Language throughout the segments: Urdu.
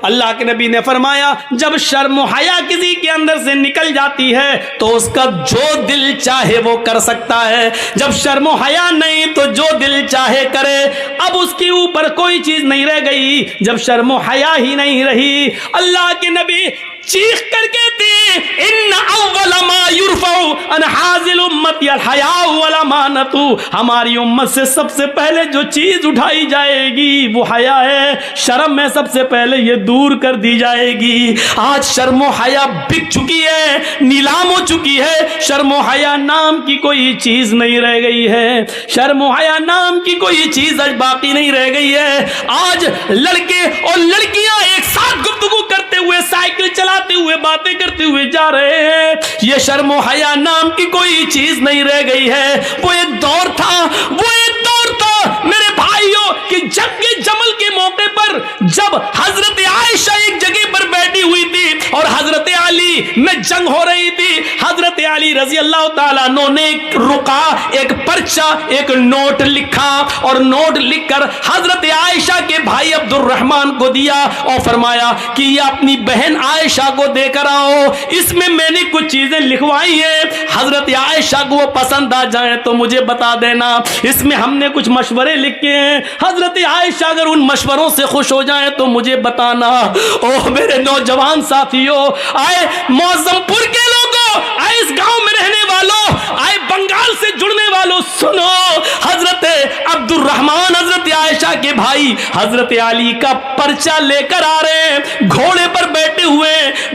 اللہ کے نبی نے فرمایا جب شرم و حیا کسی کے اندر سے نکل جاتی ہے تو اس کا جو دل چاہے وہ کر سکتا ہے، جب شرم و حیا نہیں تو جو دل چاہے کرے۔ اب اس کے اوپر کوئی چیز نہیں رہ گئی، جب شرم و حیا ہی نہیں رہی، اللہ کے نبی چیخ کر کہتے ہیں ان اول ما یرفع عن حاذل امتی الحیاء والامانۃ، ہماری امت سے سب سے پہلے جو چیز اٹھائی جائے گی وہ حیا ہے، شرم میں سب سے پہلے یہ دور کر دی جائے گی۔ آج شرم و حیا بک چکی ہے، نیلام ہو چکی ہے، شرم و حیا نام کی کوئی چیز نہیں رہ گئی ہے، شرم و حیا نام کی کوئی چیز آج باقی نہیں رہ گئی ہے۔ آج لڑکے اور لڑکیاں ایک ساتھ گفتگو کرتے ہوئے، سائیکل چلاتے ہوئے، باتیں کرتے ہوئے جا رہے ہیں، یہ شرم و حیا نام کی کوئی چیز نہیں رہ گئی ہے۔ وہ ایک دور تھا، وہ ایک دور تھا میرے بھائیوں کہ جنگ جمل کے موقع پر جب حضرت عائشہ ایک جگہ پر بیٹھی ہوئی تھی اور حضرت علی میں جنگ ہو رہی تھی، حضرت علی رضی اللہ تعالیٰ عنہ نے ایک رکا، ایک پرچہ، ایک نوٹ لکھا اور نوٹ لکھ کر حضرت عائشہ کے بھائی عبد الرحمن کو دیا اور فرمایا کہ یہ اپنی بہن عائشہ کو دے کر آؤ، اس میں میں نے کچھ چیزیں لکھوائی ہیں، حضرت عائشہ کو وہ پسند آ جائیں تو مجھے بتا دینا، اس میں ہم نے کچھ مشورے لکھے ہیں، حضرت عائشہ اگر ان مشوروں سے خوش ہو جائیں تو مجھے بتانا۔ اوہ میرے نوجوان ساتھیوں، آئے معظم پور کے لوگوں، آئے اس گاؤں میں رہنے والوں، آئے بنگال سے جڑنے والوں، سنو، حضرت عبد الرحمن حضرت عائشہ کے بھائی حضرت علی کا پرچہ لے کر آ رہے ہیں، گھوڑے پر بیٹھے ہوئے،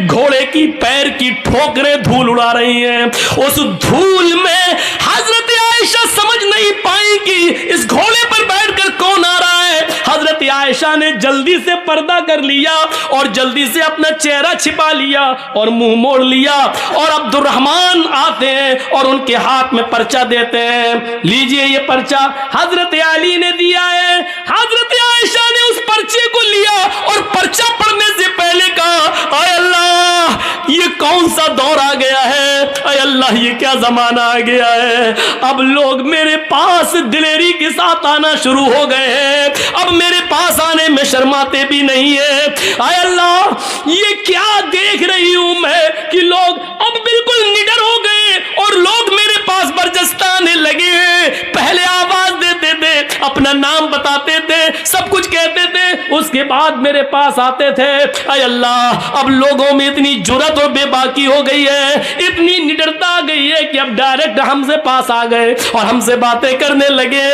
گھوڑے کی پیر کی ٹھوکریں دھول اڑا رہی ہیں، اس دھول میں حضرت عائشہ سمجھ نہیں پائیں کہ اس گھوڑے پر بیٹھ کر کون آ رہا ہے۔ حضرت عائشہ نے جلدی سے پردہ کر لیا اور جلدی سے اپنا چہرہ چھپا لیا اور منہ موڑ لیا، اور عبد الرحمن آتے ہیں اور ان کے ہاتھ میں پرچہ دیتے ہیں، لیجئے یہ پرچہ حضرت علی نے دیا ہے۔ حضرت عائشہ نے اس پرچے کو لیا اور پرچہ پڑھنے سے پہلے کہا اے اللہ یہ کون سا دور آ گیا ہے، اے اللہ یہ کیا زمانہ آ گیا ہے، اب لوگ میرے پاس دلیری کے ساتھ آنا شروع ہو گئے ہیں، اب میرے پاس آنے میں شرماتے بھی نہیں ہیں، اے اللہ یہ کیا دیکھ رہی ہوں میں کہ لوگ اب بالکل نڈر ہو گئے اور لوگ میرے پاس برجستہ آنے لگے ہیں، پہلے آواز دیتے تھے، اپنا نام بتاتے تھے، سب کچھ کہتے تھے، اس کے بعد میرے پاس آتے تھے، اے اللہ اب لوگوں میں اتنی جرات اور بے باکی ہو گئی ہے، اتنی نڈرتا آ گئی ہے کہ اب ڈائریکٹ ہم سے پاس آ گئے اور ہم سے باتیں کرنے لگے۔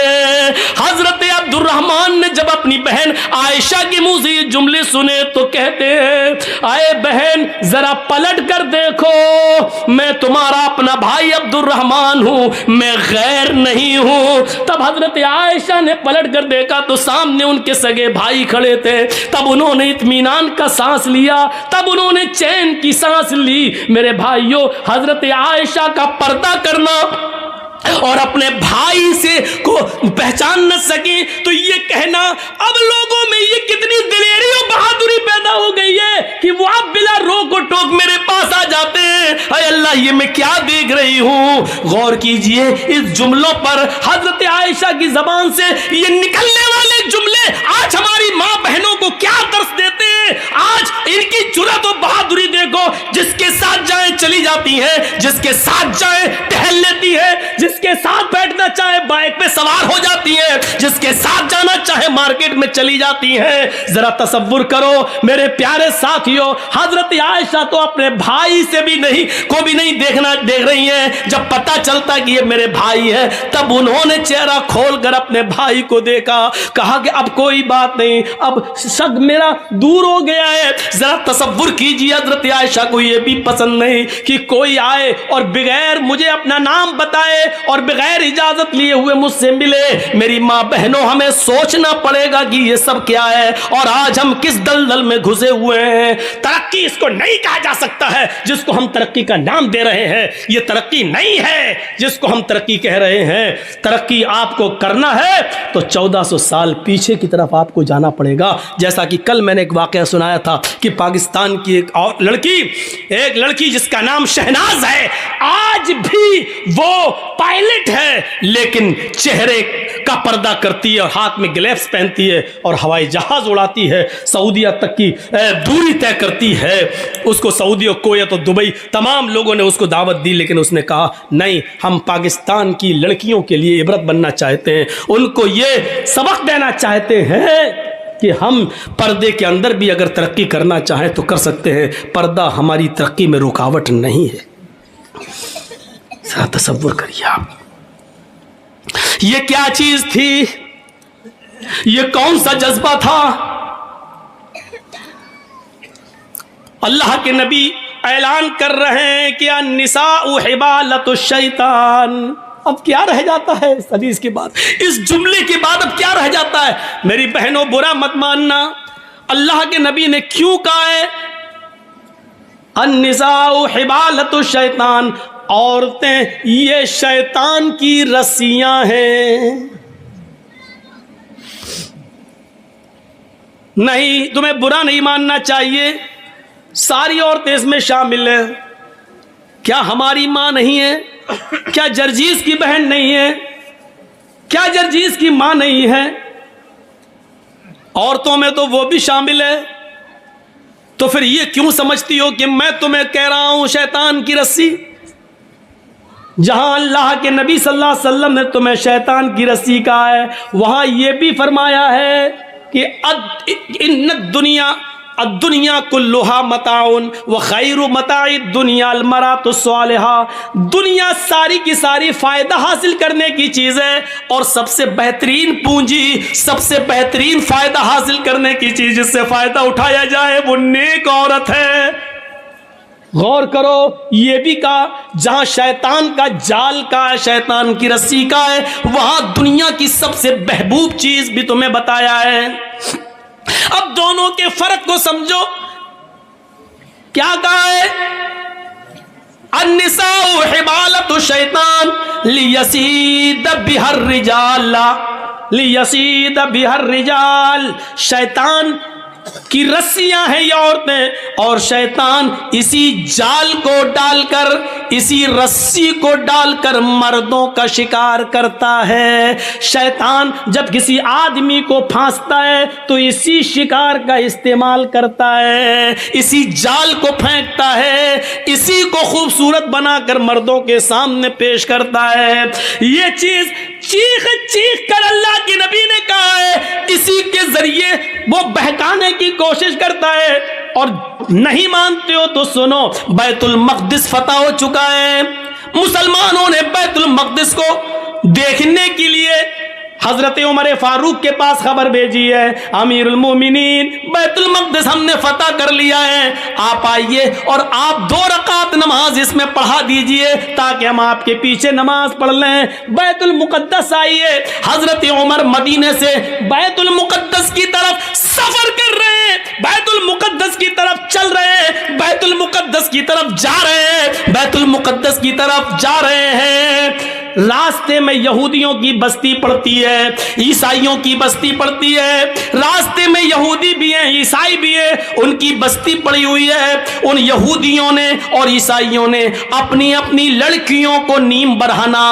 حضرت عبد الرحمن نے جب اپنی بہن عائشہ کے منہ سے یہ جملے سنے تو کہتے ہیں اے بہن ذرا پلٹ کر دیکھو، میں تمہارا اپنا بھائی عبد الرحمن ہوں، میں غیر نہیں ہوں۔ تب حضرت عائشہ نے پلٹ کر دیکھا تو سامنے ان کے سگے بھائی کھڑے تھے، تب انہوں نے اطمینان کا سانس لیا، تب انہوں نے چین کی سانس لی۔ میرے بھائیوں، حضرت عائشہ کا پردہ کرنا اور اپنے بھائی سے کو پہچان نہ سکیں تو یہ کہنا اب لوگوں میں یہ کتنی دلیری اور بہادری پیدا ہو گئی ہے کہ وہ اب بلا روک و ٹوک میرے پاس آ جاتے ہیں۔ اے اللہ یہ میں کیا دیکھ رہی ہوں، غور کیجئے اس جملوں پر، حضرت عائشہ کی زبان سے یہ نکلنے والے جملے آج ہماری ماں بہنوں کو کیا درس دیتے ہیں۔ آج ان کی جرات و بہادری دیکھو، جس کے ساتھ جائیں چلی جاتی ہے، جس کے ساتھ جائیں ٹہل لیتی ہے، جس کے ساتھ بیٹھنا چاہے بائک پہ سوار ہو جاتی ہے، جس کے ساتھ جانا چاہے مارکیٹ میں چلی جاتی ہے۔ ذرا تصور کرو میرے پیارے ساتھیوں، حضرت عائشہ تو اپنے بھائی سے بھی نہیں دیکھ رہی ہیں، جب پتہ چلتا کہ یہ میرے بھائی ہے تب انہوں نے چہرہ کھول کر اپنے بھائی کو دیکھا، کہا کہ اب کوئی بات نہیں، اب شک میرا دور ہو گیا ہے۔ ذرا تصور کیجیے حضرت عائشہ کو یہ بھی پسند نہیں کہ کوئی آئے اور بغیر مجھے اپنا نام بتائے اور بغیر اجازت لیے ہوئے مجھ سے ملے۔ میری ماں بہنوں ہمیں سوچنا پڑے گا کہ یہ سب کیا ہے اور آج ہم کس دلدل میں گھسے ہوئے ہیں۔ ترقی اس کو نہیں کہا جا سکتا ہے جس کو ہم ترقی کا نام دے رہے ہیں، یہ ترقی نہیں ہے جس کو ہم ترقی کہہ رہے ہیں۔ ترقی آپ کو کرنا ہے تو 1400 سال پیچھے کی طرف آپ کو جانا پڑے گا۔ جیسا کہ کل میں نے ایک واقعہ سنایا تھا کہ پاکستان کی ایک لڑکی جس کا نام شہناز ہے، آج بھی وہ پائلٹ ہے لیکن چہرے کا پردہ کرتی ہے اور ہاتھ میں گلیوز پہنتی ہے اور ہوائی جہاز اڑاتی ہے, سعودیہ تک کی دوری طے کرتی ہے. اس کو سعودی و کویت و دبئی تمام لوگوں نے اس کو دعوت دی, لیکن اس نے کہا نہیں, ہم پاکستان کی لڑکیوں کے لیے عبرت بننا چاہتے ہیں, ان کو یہ سبق دینا چاہتے ہیں کہ ہم پردے کے اندر بھی اگر ترقی کرنا چاہیں تو کر سکتے ہیں, پردہ ہماری ترقی میں رکاوٹ نہیں ہے. ذرا تصور کریے آپ, یہ کیا چیز تھی, یہ کون سا جذبہ تھا. اللہ کے نبی اعلان کر رہے ہیں کہ النساء حبالۃ الشیطان. اب کیا رہ جاتا ہے اس حدیث کے بعد, اس جملے کے بعد اب کیا رہ جاتا ہے؟ میری بہنوں برا مت ماننا, اللہ کے نبی نے کیوں کہا ہے النساء حبالۃ الشیطان, عورتیں یہ شیطان کی رسیاں ہیں. نہیں, تمہیں برا نہیں ماننا چاہیے, ساری عورتیں اس میں شامل ہیں. کیا ہماری ماں نہیں ہے؟ کیا جرجیز کی بہن نہیں ہے؟ کیا جرجیز کی ماں نہیں ہے؟ عورتوں میں تو وہ بھی شامل ہے. تو پھر یہ کیوں سمجھتی ہو کہ میں تمہیں کہہ رہا ہوں شیطان کی رسی؟ جہاں اللہ کے نبی صلی اللہ علیہ وسلم نے تمہیں شیطان کی رسی کہا ہے, وہاں یہ بھی فرمایا ہے کہ ان الدنیا کلھا متاع وخیر متاع الدنیا المرأۃ الصالحہ. دنیا ساری کی ساری فائدہ حاصل کرنے کی چیز ہے, اور سب سے بہترین پونجی, سب سے بہترین فائدہ حاصل کرنے کی چیز جس سے فائدہ اٹھایا جائے وہ نیک عورت ہے. غور کرو, یہ بھی کہا جہاں شیطان کا جال کا ہے, شیطان کی رسی کا ہے, وہاں دنیا کی سب سے محبوب چیز بھی تمہیں بتایا ہے. اب دونوں کے فرق کو سمجھو. کیا کہا ہے؟ النساء حبالۃ الشیطان لیصید بها الرجال, لیصید بها الرجال. شیطان کی رسیاں ہیں یہ عورتیں, اور شیطان اسی جال کو ڈال کر, اسی رسی کو ڈال کر مردوں کا شکار کرتا ہے. شیطان جب کسی آدمی کو پھانستا ہے تو اسی شکار کا استعمال کرتا ہے, اسی جال کو پھینکتا ہے, اسی کو خوبصورت بنا کر مردوں کے سامنے پیش کرتا ہے. یہ چیز چیخ چیخ کر اللہ کے نبی نے کہا ہے, اسی کے ذریعے وہ بہکانے کی کوشش کرتا ہے. اور نہیں مانتے ہو تو سنو, بیت المقدس فتح ہو چکا ہے. مسلمانوں نے بیت المقدس کو دیکھنے کے لیے حضرت عمر فاروق کے پاس خبر بھیجی ہے, امیر المومنین بیت المقدس ہم نے فتح کر لیا ہے, آپ آئیے اور آپ 2 رکعت نماز اس میں پڑھا دیجئے تاکہ ہم آپ کے پیچھے نماز پڑھ لیں. بیت المقدس آئیے. حضرت عمر مدینے سے بیت المقدس کی طرف سفر کر رہے ہیں, بیت المقدس کی طرف چل رہے ہیں, بیت المقدس کی طرف جا رہے ہیں, بیت المقدس کی طرف جا رہے ہیں. راستے میں یہودیوں کی بستی پڑتی ہے, عیسائیوں کی بستی پڑتی ہے. راستے میں یہودی بھی ہیں, عیسائی بھی ہیں, ان کی بستی پڑی ہوئی ہے. ان یہودیوں نے اور عیسائیوں نے اپنی اپنی لڑکیوں کو نیم برہنہ,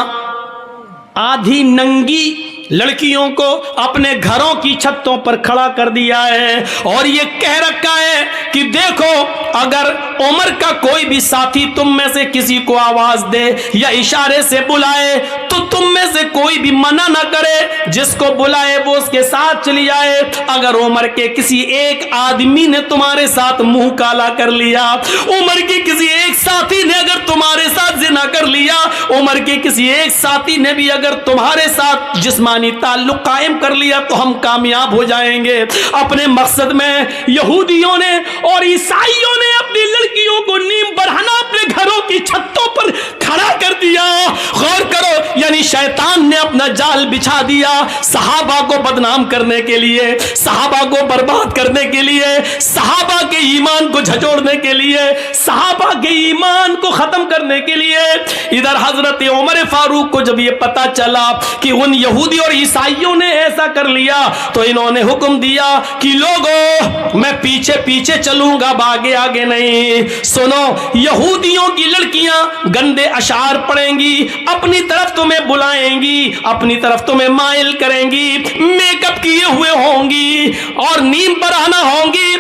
آدھی ننگی لڑکیوں کو اپنے گھروں کی چھتوں پر کھڑا کر دیا ہے, اور یہ کہہ رکھا ہے کہ دیکھو اگر عمر کا کوئی بھی ساتھی تم میں سے کسی کو آواز دے یا اشارے سے بلائے تو تم میں سے کوئی بھی منع نہ کرے, جس کو بلائے وہ اس کے ساتھ چلی جائے. اگر عمر کے کسی ایک آدمی نے تمہارے ساتھ منہ کالا کر لیا, عمر کے کسی ایک ساتھی نے اگر تمہارے ساتھ زنا کر لیا, عمر کے کسی ایک ساتھی نے بھی اگر تمہارے ساتھ جسمانی تعلق قائم کر لیا تو ہم کامیاب ہو جائیں گے. اپنے مقصد میں یہودیوں نے اور عیسائیوں نے اپنی لڑکیوں کو نیم برہنہ اپنے گھروں کی چھتوں پر کھڑا کر دیا. غور کرو, یعنی شیطان نے اپنا جال بچھا دیا صحابہ کو بدنام کرنے کے لیے, صحابہ کو برباد کرنے کے لیے, صحابہ کے ایمان کو جھنجھوڑنے کے لیے, صحابہ کے ایمان کو ختم کرنے کے لیے. ادھر حضرت عمر فاروق کو جب یہ پتا چلا کہ ان یہودی اور عیسائیوں نے ایسا کر لیا تو انہوں نے حکم دیا کہ لوگوں میں پیچھے پیچھے چلوں گا, آگے آگے نہیں. سنو, یہودیوں کی لڑکیاں گندے اشعار پڑھیں گی, اپنی طرف تمہیں بلائیں گی, اپنی طرف تمہیں مائل کریں گی, میک اپ کیے ہوئے ہوں گی اور نیم برہنہ ہوں گی.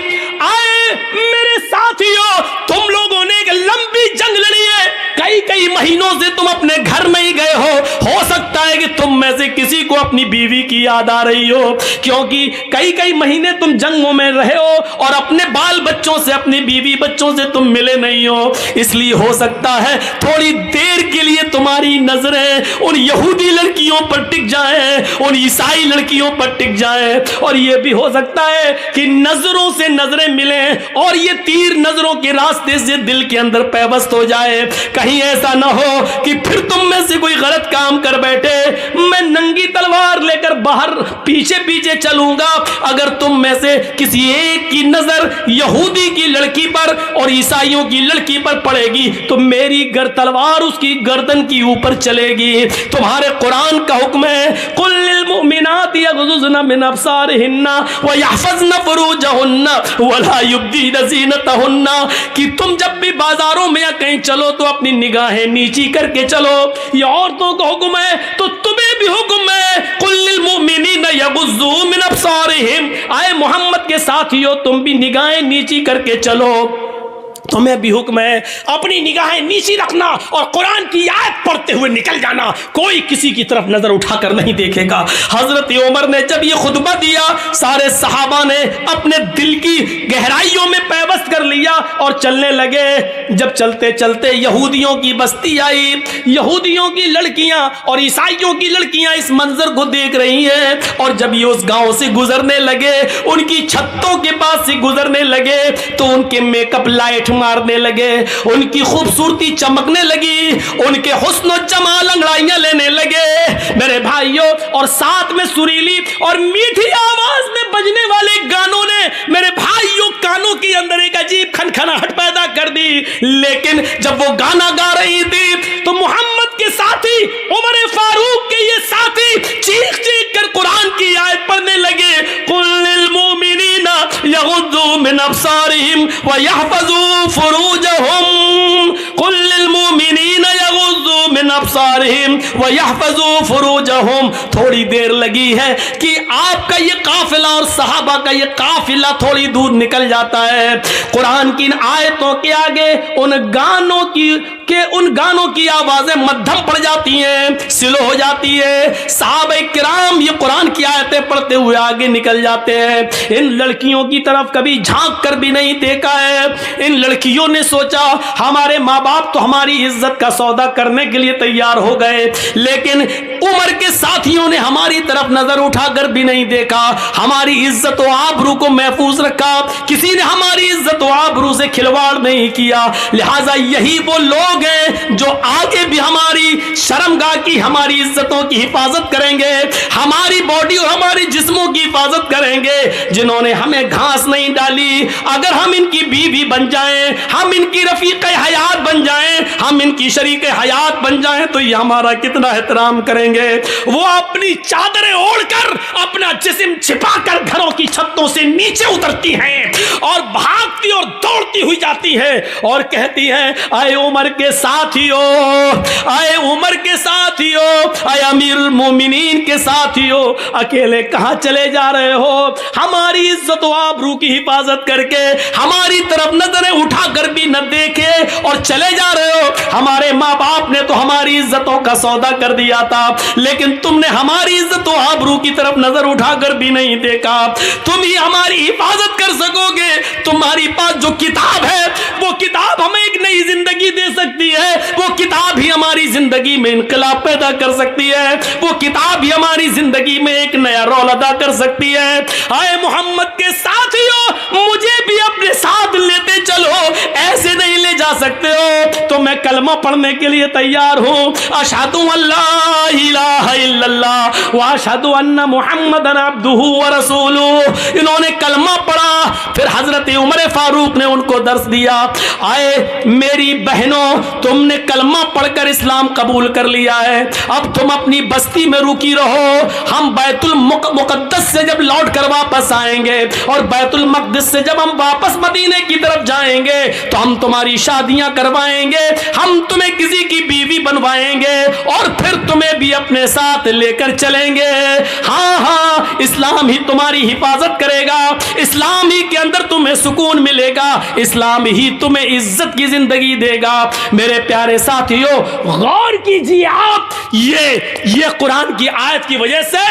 آئے میرے ساتھیوں, تم لوگوں نے ایک لمبی جنگ لڑی ہے, کئی مہینوں سے تم اپنے گھر میں ہی گئے ہو سکتا ہے کہ تم میں سے کسی کو اپنی بیوی کی یاد آ رہی ہو, کیونکہ کئی مہینے تم جنگوں میں رہے ہو اور اپنے بال بچوں سے, اپنی بیوی بچوں سے تم ملے نہیں ہو. اس لیے ہو سکتا ہے تھوڑی دیر کے لیے تمہاری نظریں ان یہودی لڑکیوں پر ٹک جائیں, ان عیسائی لڑکیوں پر ٹک جائیں, اور یہ بھی ہو سکتا ہے کہ نظروں سے نظریں ملیں اور یہ تیر نظروں کے راستے سے دل کے اندر پیوست ہو جائے. کہیں ایسا نہ ہو کہ پھر تم میں سے کوئی غلط کام کر بیٹھے. میں ننگی تلوار لے کر باہر پیچھے پیچھے چلوں گا, اگر تم میں سے کسی ایک کی نظر یہودی کی لڑکی پر اور عیسائیوں کی لڑکی پر پڑے گی تو میری تلوار اس کی گردن کی اوپر چلے گی. تمہارے قرآن کا حکم ہے قل للمؤمنات یغضضن من ابصارهن ويحفظن فروجهن ولا يبدين زينتهن, کہ تم جب بھی بازاروں میں یا کہیں چلو تو اپنی نگاہیں نیچی کر کے چلو. یہ عورتوں کا حکم ہے تو تمہیں بھی حکم ہے قل للمؤمنین یغضوا من ابصارهم. آئے محمد کے ساتھیو, تم بھی نگاہیں نیچی کر کے چلو. تمہیں بھی حکم ہے اپنی نگاہیں نیچی رکھنا اور قرآن کی آیت پڑھتے ہوئے نکل جانا, کوئی کسی کی طرف نظر اٹھا کر نہیں دیکھے گا. حضرت عمر نے جب یہ خطبہ دیا, سارے صحابہ نے اپنے دل کی گہرائیوں میں پیوست کر لیا اور چلنے لگے. جب چلتے چلتے یہودیوں کی بستی آئی, یہودیوں کی لڑکیاں اور عیسائیوں کی لڑکیاں اس منظر کو دیکھ رہی ہیں, اور جب یہ اس گاؤں سے گزرنے لگے, ان کی چھتوں کے پاس سے گزرنے لگے تو ان کے میک اپ لائٹ مارنے لگے, ان کی خوبصورتی چمکنے لگی, ان کے حسن و جمال انگڑائیاں لینے لگے میرے بھائیوں. اور ساتھ میں سریلی اور میٹھی آواز میں بجنے والے گانوں نے میرے بھائیوں کانوں کے اندر ایک عجیب کھنکھناہٹ پیدا کر دی. لیکن جب وہ گانا گا رہی تھی تو محمد کے ساتھی, عمر فاروق کے یہ ساتھی چیخ چیخ کر قرآن کی آیت پڑھنے لگے قل للمؤمنین یغضوا من ابصارهم ويحفظوا فروجهم قل للمؤمنین یغضوا من ابصارهم ويحفظوا فروجهم. تھوڑی دیر لگی ہے کہ آپ کا یہ قافلہ اور صحابہ کا یہ قافلہ تھوڑی دور نکل جاتا ہے. قرآن کی ان آیتوں کے آگے ان گانوں کی آوازیں مدھم پڑ جاتی ہیں, سلو ہو جاتی ہے. صحابہ کرام یہ قرآن کی آیتیں پڑھتے ہوئے آگے نکل جاتے ہیں. ان لڑکیوں کی طرف کبھی جھانک کر بھی نہیں دیکھا ہے. ان لڑکیوں نے سوچا ہمارے ماں باپ تو ہماری عزت کا سودا کرنے کے لیے تیار ہو گئے, لیکن عمر کے ساتھیوں نے ہماری طرف نظر اٹھا کر بھی نہیں دیکھا, ہماری عزت و آبرو کو محفوظ رکھا, کسی نے ہماری عزت و آبرو سے کھلواڑ نہیں کیا. لہٰذا یہی وہ لوگ ہیں جو آگے بھی ہماری شرمگاہ کی, ہماری عزتوں کی حفاظت کریں گے, ہماری باڈی اور ہمارے جسموں کی حفاظت کریں گے, جنہوں نے ہمیں گھاس نہیں ڈالی. اگر ہم ان کی بیوی بن جائیں, ہم ان کی رفیق حیات بن جائیں, ہم ان کی شریک حیات بن جائیں تو یہ ہمارا کتنا احترام کریں گے. وہ اپنی چادریں اوڑھ کر اپنا جسم چھپا کر گھروں کی چھتوں سے نیچے اترتی ہیں اور بھاگتی اور دوڑتی ہوئی جاتی ہے اور کہتی ہیں اے عمر کے ساتھیو, اے عمر کے ساتھیو, اے امیر المومنین کے ساتھیو, اکیلے کہاں چلے جا رہے ہو؟ ہماری عزت و آبرو کی حفاظت کر کے ہماری طرف نظریں اٹھا کر بھی نہ دیکھے اور چلے جا رہے ہو. ہمارے ماں باپ نے تو ہماری عزتوں کا سودا کر دیا تھا, لیکن تم نے ہماری عزت و آبرو کی طرف نظر اٹھا کر بھی نہیں دیکھا. تم ہی ہماری حفاظت کر سکو گے. تمہاری پاس جو کتاب ہے وہ کتاب ہمیں ایک نئی زندگی دے سکتی ہے, وہ کتاب ہی ہماری زندگی میں انقلاب پیدا کر سکتی ہے, وہ کتاب ہی ہماری زندگی میں ایک نیا رول ادا کر سکتی ہے. اے محمد کے ساتھیو, مجھے بھی اپنے ساتھ لیتے چلو, ایسے نہیں لے جا سکتے ہو. تو میں کلمہ پڑھنے کے لیے تیار ہوں، اشہدو اللہ الہ الا اللہ و اشہدو ان محمد عبدہ ورسولہ۔ انہوں نے کلمہ پڑھا، پھر حضرت عمر فاروق نے ان کو درس دیا، آئے میری بہنوں تم نے کلمہ پڑھ کر اسلام قبول کر لیا ہے، اب تم اپنی بستی میں رکی رہو، ہم بیت المقدس سے جب لوٹ کر واپس آئیں گے اور بیت المقدس سے جب ہم واپس مدینے کی طرف جائیں گے تو ہم تمہاری شادیاں کروائیں گے، ہم تمہیں کسی کی بیوی بنوائیں گے اور پھر تمہیں بھی اپنے ساتھ لے کر چلیں گے۔ ہاں ہاں، اسلام ہی تمہاری حفاظت کرے گا، اسلام ہی کے اندر تمہیں سکون ملے گا، اسلام ہی تمہیں عزت کی زندگی دے گا۔ میرے پیارے ساتھیوں غور کیجیے آپ، یہ قرآن کی آیت کی وجہ سے،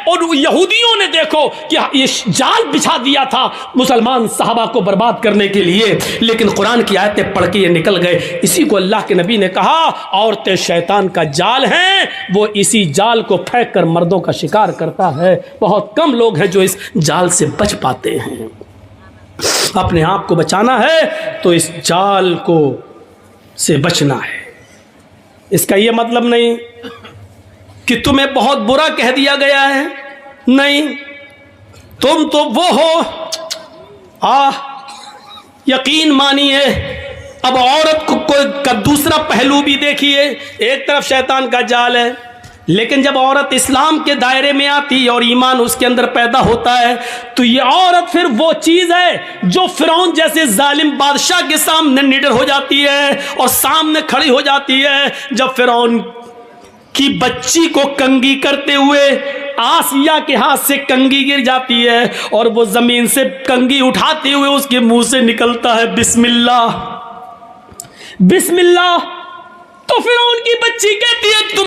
اور یہودیوں نے دیکھو کہ یہ جال بچھا دیا تھا مسلمان صحابہ کو برباد کرنے کے لیے، لیکن قرآن کی آیتیں پڑھ کے یہ نکل گئے۔ اسی کو اللہ کے نبی نے کہا عورتیں شیطان کا جال ہیں، وہ اسی جال کو پھینک کر مردوں کا شکار کرتا ہے، بہت کم لوگ ہیں جو اس جال سے بچ پاتے ہیں۔ اپنے آپ کو بچانا ہے تو اس جال کو سے بچنا ہے۔ اس کا یہ مطلب نہیں کہ تمہیں بہت برا کہہ دیا گیا ہے، نہیں، تم تو وہ ہو، یقین مانیے۔ اب عورت کا دوسرا پہلو بھی دیکھیے، ایک طرف شیطان کا جال ہے، لیکن جب عورت اسلام کے دائرے میں آتی اور ایمان اس کے اندر پیدا ہوتا ہے تو یہ عورت پھر وہ چیز ہے جو فرعون جیسے ظالم بادشاہ کے سامنے نڈر ہو جاتی ہے اور سامنے کھڑی ہو جاتی ہے۔ جب فرعون کی بچی کو کنگھی کرتے ہوئے آسیہ کے ہاتھ سے کنگھی گر جاتی ہے اور وہ زمین سے کنگھی اٹھاتے ہوئے اس کے منہ سے نکلتا ہے بسم اللہ، بسم اللہ، تو فرعون کی بچی کہتی ہے تم